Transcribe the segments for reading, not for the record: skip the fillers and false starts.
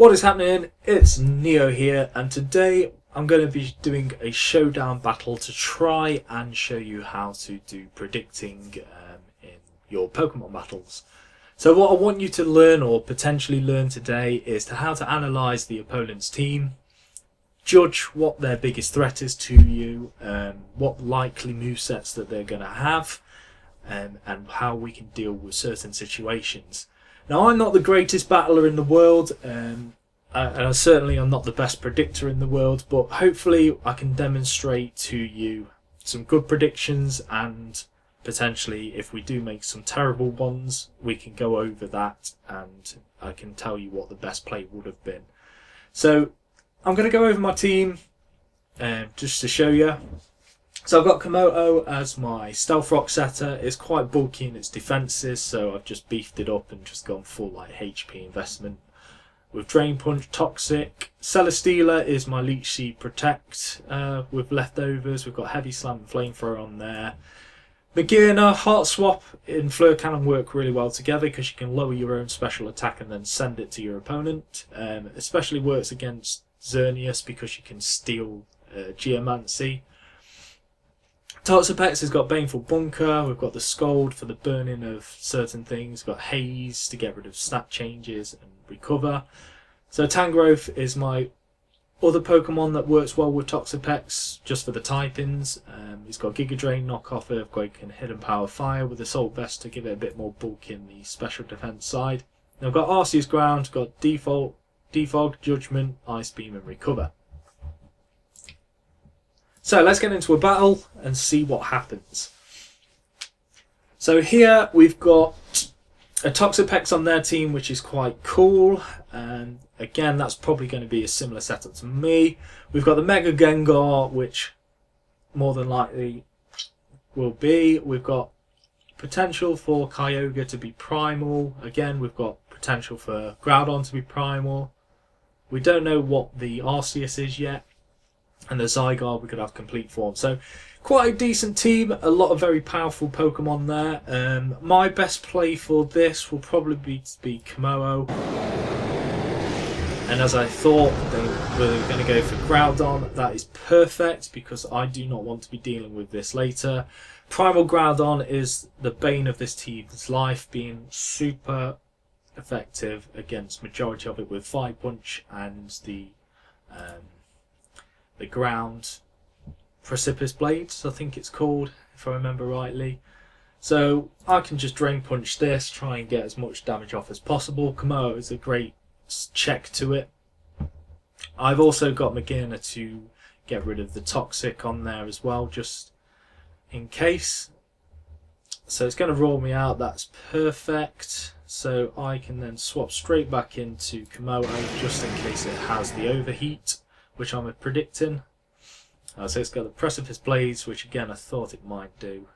What is happening? It's Neo here, and today I'm going to be doing a showdown battle to try and show you how to do predicting in your Pokemon battles. So what I want you to learn or potentially learn today is how to analyse the opponent's team, judge what their biggest threat is to you, what likely movesets that they're going to have, and how we can deal with certain situations. Now, I'm not the greatest battler in the world, and I certainly am not the best predictor in the world, but hopefully I can demonstrate to you some good predictions, and potentially if we do make some terrible ones, we can go over that and I can tell you what the best play would have been. So I'm going to go over my team just to show you. So I've got Komodo as my Stealth Rock setter. It's quite bulky in its defences, so I've just beefed it up and just gone full like HP investment. With Drain Punch, Toxic. Celesteela is my Leech Seed Protect with leftovers. We've got Heavy Slam and Flamethrower on there. Magearna, Heart Swap and Fleur Cannon work really well together because you can lower your own special attack and then send it to your opponent. Especially works against Xerneas because you can steal Geomancy. Toxapex has got Baneful Bunker, we've got the Scold for the burning of certain things, we've got Haze to get rid of stat changes and recover. So Tangrowth is my other Pokemon that works well with Toxapex, just for the typings. He's got Giga Drain, Knockoff, Earthquake and Hidden Power Fire with Assault Vest to give it a bit more bulk in the special defense side. Now I've got Arceus Ground, got Defog, Judgment, Ice Beam and Recover. So let's get into a battle and see what happens. So here we've got a Toxapex on their team, which is quite cool. And again, that's probably going to be a similar setup to me. We've got the Mega Gengar, which more than likely will be. We've got potential for Kyogre to be primal. Again, we've got potential for Groudon to be primal. We don't know what the Arceus is yet. And the Zygarde we could have complete form. So quite a decent team, a lot of very powerful Pokemon there. My best play for this will probably be Komodo. And as I thought they were going to go for Groudon, that is perfect because I do not want to be dealing with this later. Primal Groudon is the bane of this team's life, being super effective against majority of it with Fire Punch and the ground Precipitous Blades, I think it's called, if I remember rightly. So I can just Drain Punch this, try and get as much damage off as possible. Komodo is a great check to it. I've also got Magearna to get rid of the Toxic on there as well, just in case. So it's going to roll me out, that's perfect. So I can then swap straight back into Komodo just in case it has the Overheat, which I'm predicting. So it's got the Precipice Blades, which again I thought it might do.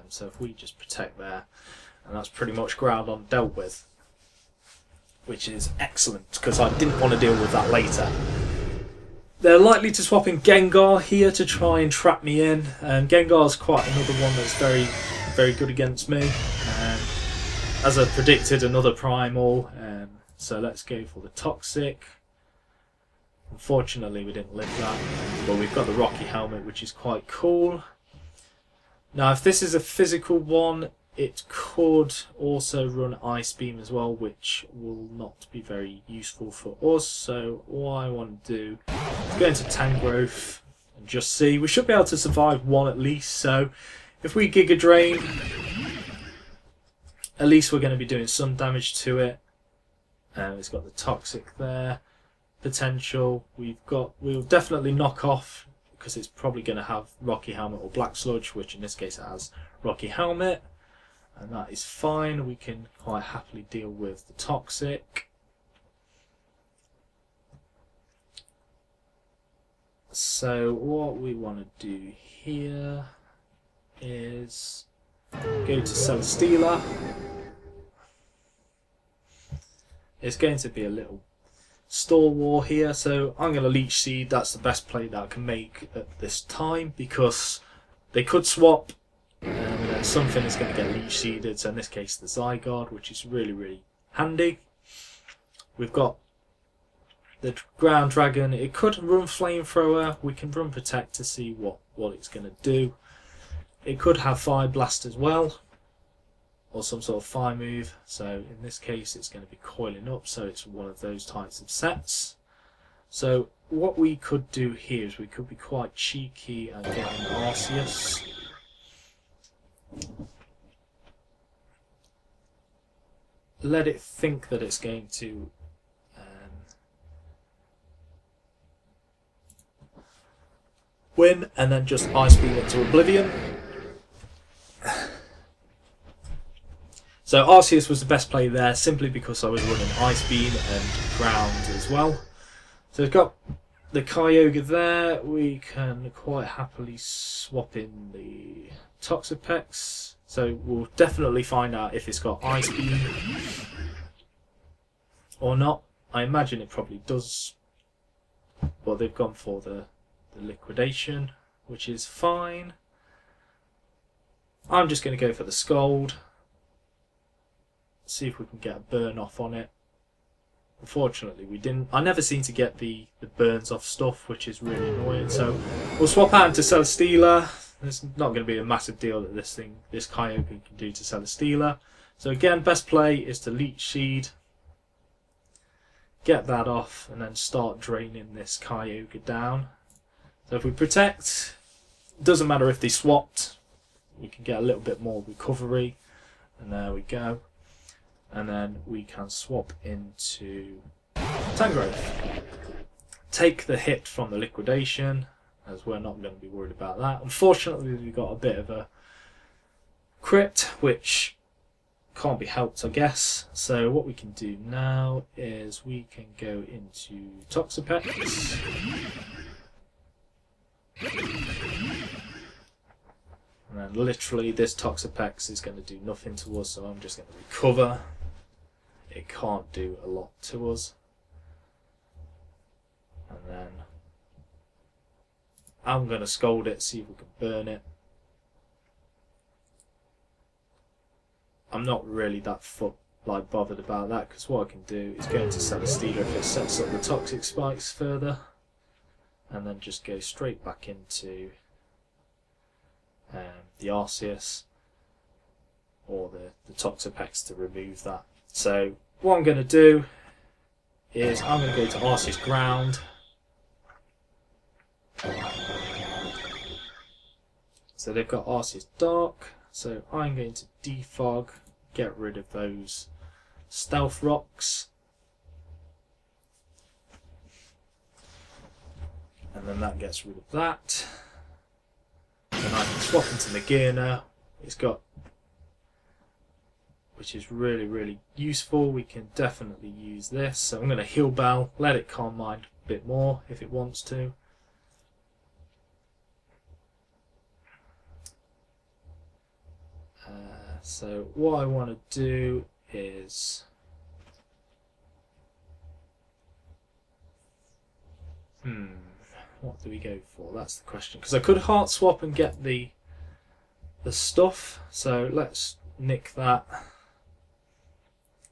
So if we just protect there, and that's pretty much Groudon dealt with, which is excellent because I didn't want to deal with that later. They're likely to swap in Gengar here to try and trap me in. Gengar's quite another one that's very, very good against me. As I predicted, another Primal. So let's go for the Toxic. Unfortunately we didn't live that, but we've got the Rocky Helmet, which is quite cool. Now if this is a physical one, it could also run Ice Beam as well, which will not be very useful for us. So what I want to do is go into Tangrowth and just see. We should be able to survive one at least, so if we Giga Drain, at least we're going to be doing some damage to it. It's got the Toxic there. Potential. We'll definitely knock off because it's probably going to have Rocky Helmet or Black Sludge, which in this case it has Rocky Helmet, and that is fine. We can quite happily deal with the Toxic. So what we want to do here is go to Celesteela. It's going to be a little Stall War here, so I'm going to Leech Seed. That's the best play that I can make at this time because they could swap and then something is going to get Leech Seeded, so in this case the Zygarde, which is really, really handy. We've got the ground dragon, it could run flamethrower. We can run protect to see what it's going to do. It could have fire blast as well, or some sort of fire move. So in this case it's going to be coiling up, so it's one of those types of sets. So what we could do here is we could be quite cheeky and get an Arceus. Let it think that it's going to win, and then just Ice Beam it to oblivion. So Arceus was the best play there, simply because I was running Ice Beam and ground as well. So we've got the Kyogre there. We can quite happily swap in the Toxapex. So we'll definitely find out if it's got Ice Beam or not. I imagine it probably does. Well, they've gone for the liquidation, which is fine. I'm just going to go for the Scald. See if we can get a burn off on it. Unfortunately we didn't. I never seem to get the burns off stuff, which is really annoying. So we'll swap out into Celesteela. It's not going to be a massive deal that this Kyogre can do to Celesteela. So again, best play is to Leech Seed, get that off, and then start draining this Kyogre down. So if we protect, it doesn't matter if they swapped, we can get a little bit more recovery, and there we go. And then we can swap into Tangrowth. Take the hit from the liquidation, as we're not going to be worried about that. Unfortunately, we got a bit of a crit, which can't be helped, I guess. So what we can do now is we can go into Toxapex. And then literally this Toxapex is going to do nothing to us, so I'm just going to recover. It can't do a lot to us. And then I'm going to Scald it, see if we can burn it. I'm not really that bothered about that, because what I can do is go into Celesteela if it sets up the Toxic Spikes further, and then just go straight back into the Arceus or the Toxapex to remove that. So what I'm going to do is I'm going to go to Arceus Ground. So they've got Arceus Dark, so I'm going to defog, get rid of those Stealth Rocks, and then that gets rid of that. And I can swap into Magearna. It's got, which is really useful. We can definitely use this. So I'm going to Heal Bell, let it Calm Mind a bit more if it wants to. So what I want to do is what do we go for? That's the question. Because I could Heart Swap and get the stuff. So let's nick that.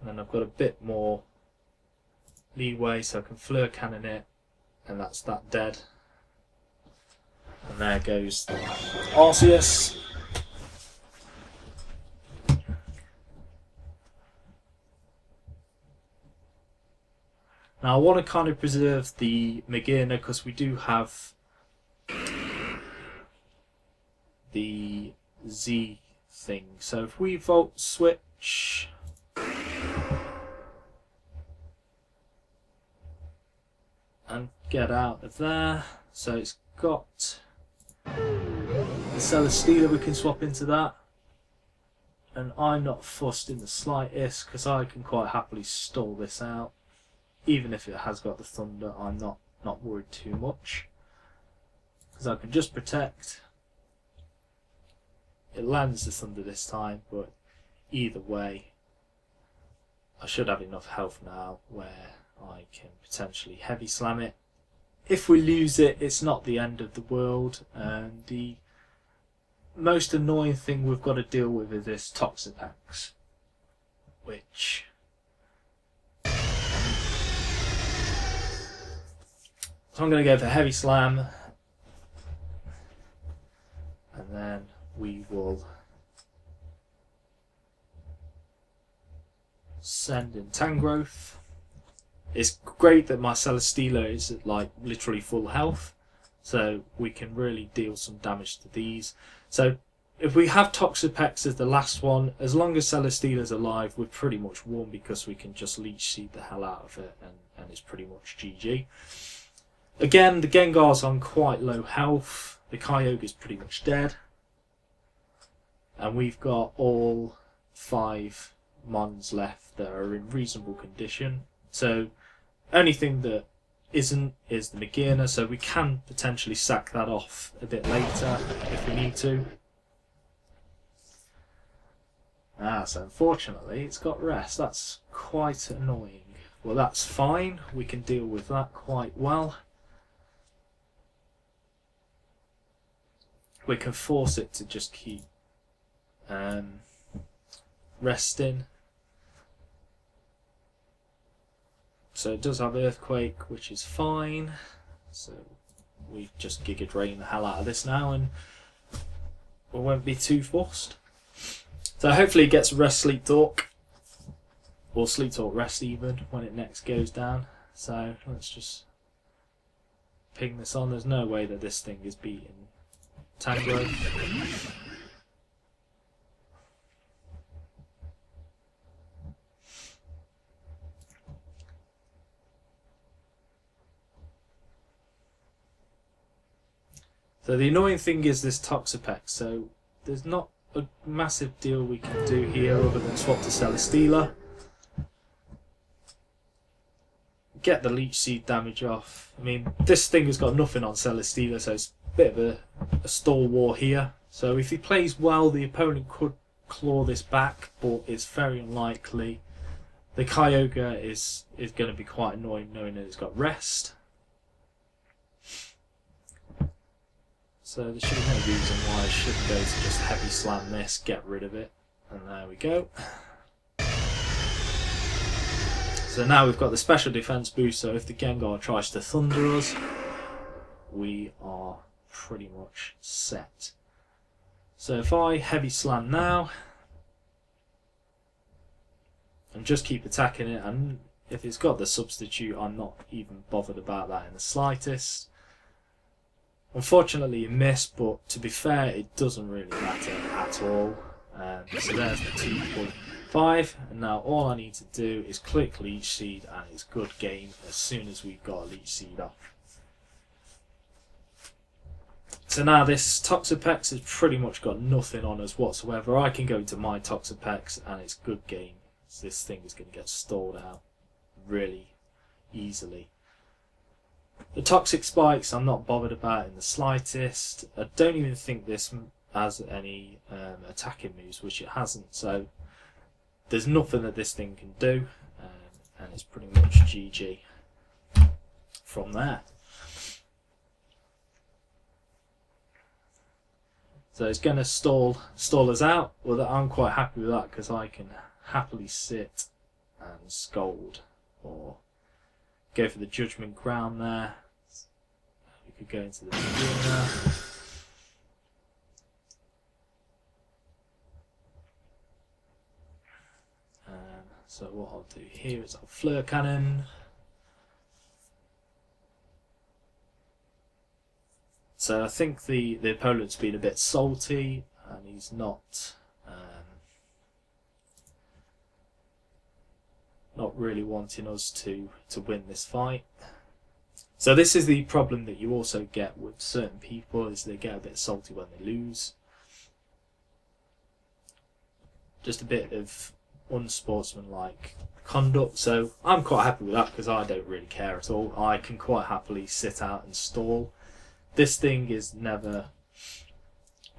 And then I've got a bit more leeway, so I can Fleur Cannon it, and that's that dead. And there goes Arceus. Now I want to kind of preserve the Magearna because we do have the Z thing. So if we Volt Switch and get out of there, so it's got the Celesteela, we can swap into that. And I'm not fussed in the slightest because I can quite happily stall this out. Even if it has got the Thunder, I'm not worried too much, because I can just protect. It lands the Thunder this time, but either way I should have enough health now where I can potentially Heavy Slam it. If we lose it, it's not the end of the world. And the most annoying thing we've got to deal with is this Toxapex, which So I'm going to go for heavy slam, and then we will send in Tangrowth. It's great that my Celesteela is at like literally full health, so we can really deal some damage to these. So if we have Toxapex as the last one, as long as Celesteela's alive, we're pretty much won because we can just Leech Seed the hell out of it, and it's pretty much GG. Again, the Gengar's on quite low health, the Kyogre's pretty much dead, and we've got all 5 Mons left that are in reasonable condition. So only thing that isn't is the Magearna, so we can potentially sack that off a bit later if we need to. So unfortunately it's got rest. That's quite annoying. Well, that's fine, we can deal with that quite well. We can force it to just keep resting. So it does have Earthquake, which is fine. So we just Giga Drain the hell out of this now, and we won't be too forced. So hopefully it gets Rest Sleep Talk, or Sleep Talk Rest even, when it next goes down. So let's just ping this on. There's no way that this thing is beating Tangrowth. So the annoying thing is this Toxapex, so there's not a massive deal we can do here other than swap to Celesteela. Get the Leech Seed damage off. I mean, this thing has got nothing on Celesteela, so it's a bit of a stall war here. So if he plays well, the opponent could claw this back, but it's very unlikely. The Kyogre is going to be quite annoying knowing that it's got rest. So there should be no reason why I shouldn't go to just heavy slam this, get rid of it, and there we go. So now we've got the special defense boost, so if the Gengar tries to thunder us, we are pretty much set. So if I heavy slam now, and just keep attacking it, and if it's got the substitute, I'm not even bothered about that in the slightest. Unfortunately you missed, but to be fair it doesn't really matter at all. So there's the 2.5, and now all I need to do is click Leech Seed and it's good game as soon as we've got a Leech Seed off. So now this Toxapex has pretty much got nothing on us whatsoever. I can go to my Toxapex and it's good game. So this thing is going to get stalled out really easily. The Toxic Spikes I'm not bothered about in the slightest. I don't even think this has any attacking moves, which it hasn't, so there's nothing that this thing can do, and it's pretty much GG from there. So it's going to stall us out. Well, I'm quite happy with that because I can happily sit and scold or go for the Judgment Ground there. We could go into the beginner. So what I'll do here is I'll Fleur Cannon. So I think the opponent's been a bit salty and he's not really wanting us to win this fight. So this is the problem that you also get with certain people, is they get a bit salty when they lose. Just a bit of unsportsmanlike conduct. So I'm quite happy with that because I don't really care at all. I can quite happily sit out and stall. This thing is never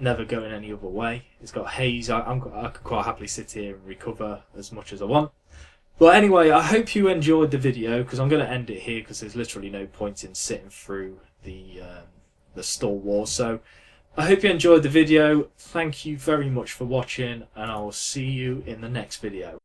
going any other way. It's got haze. I could quite happily sit here and recover as much as I want. But anyway, I hope you enjoyed the video because I'm going to end it here because there's literally no point in sitting through the stall war. So I hope you enjoyed the video. Thank you very much for watching, and I will see you in the next video.